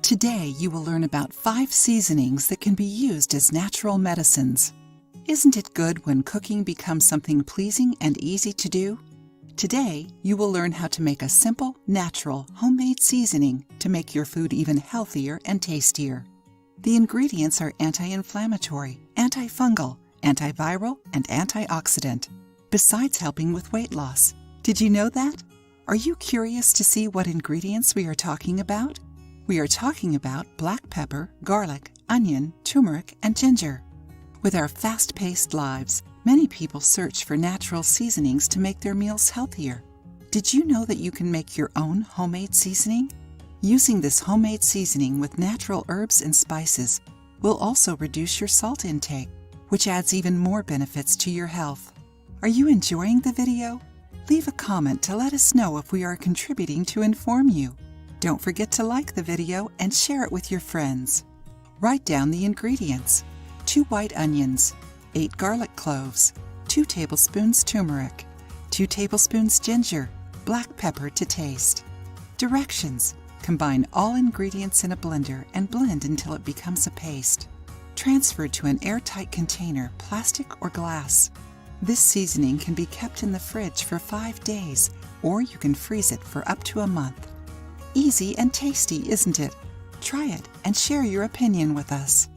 Today you will learn about 5 seasonings that can be used as natural medicines. Isn't it good when cooking becomes something pleasing and easy to do? Today you will learn how to make a simple, natural, homemade seasoning to make your food even healthier and tastier. The ingredients are anti-inflammatory, antifungal, antiviral, and antioxidant, besides helping with weight loss. Did you know that? Are you curious to see what ingredients we are talking about? We are talking about black pepper, garlic, onion, turmeric, and ginger. With our fast-paced lives, many people search for natural seasonings to make their meals healthier. Did you know that you can make your own homemade seasoning? Using this homemade seasoning with natural herbs and spices will also reduce your salt intake, which adds even more benefits to your health. Are you enjoying the video? Leave a comment to let us know if we are contributing to inform you. Don't forget to like the video and share it with your friends. Write down the ingredients: 2 white onions, 8 garlic cloves, 2 tablespoons turmeric, 2 tablespoons ginger, black pepper to taste. Directions: combine all ingredients in a blender and blend until it becomes a paste. Transfer to an airtight container, plastic or glass. This seasoning can be kept in the fridge for 5 days, or you can freeze it for up to a month. Easy and tasty, isn't it? Try it and share your opinion with us.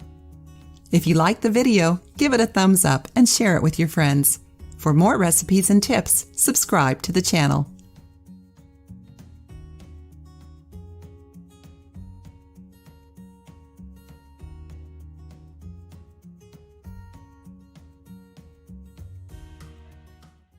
If you liked the video, give it a thumbs up and share it with your friends. For more recipes and tips, subscribe to the channel.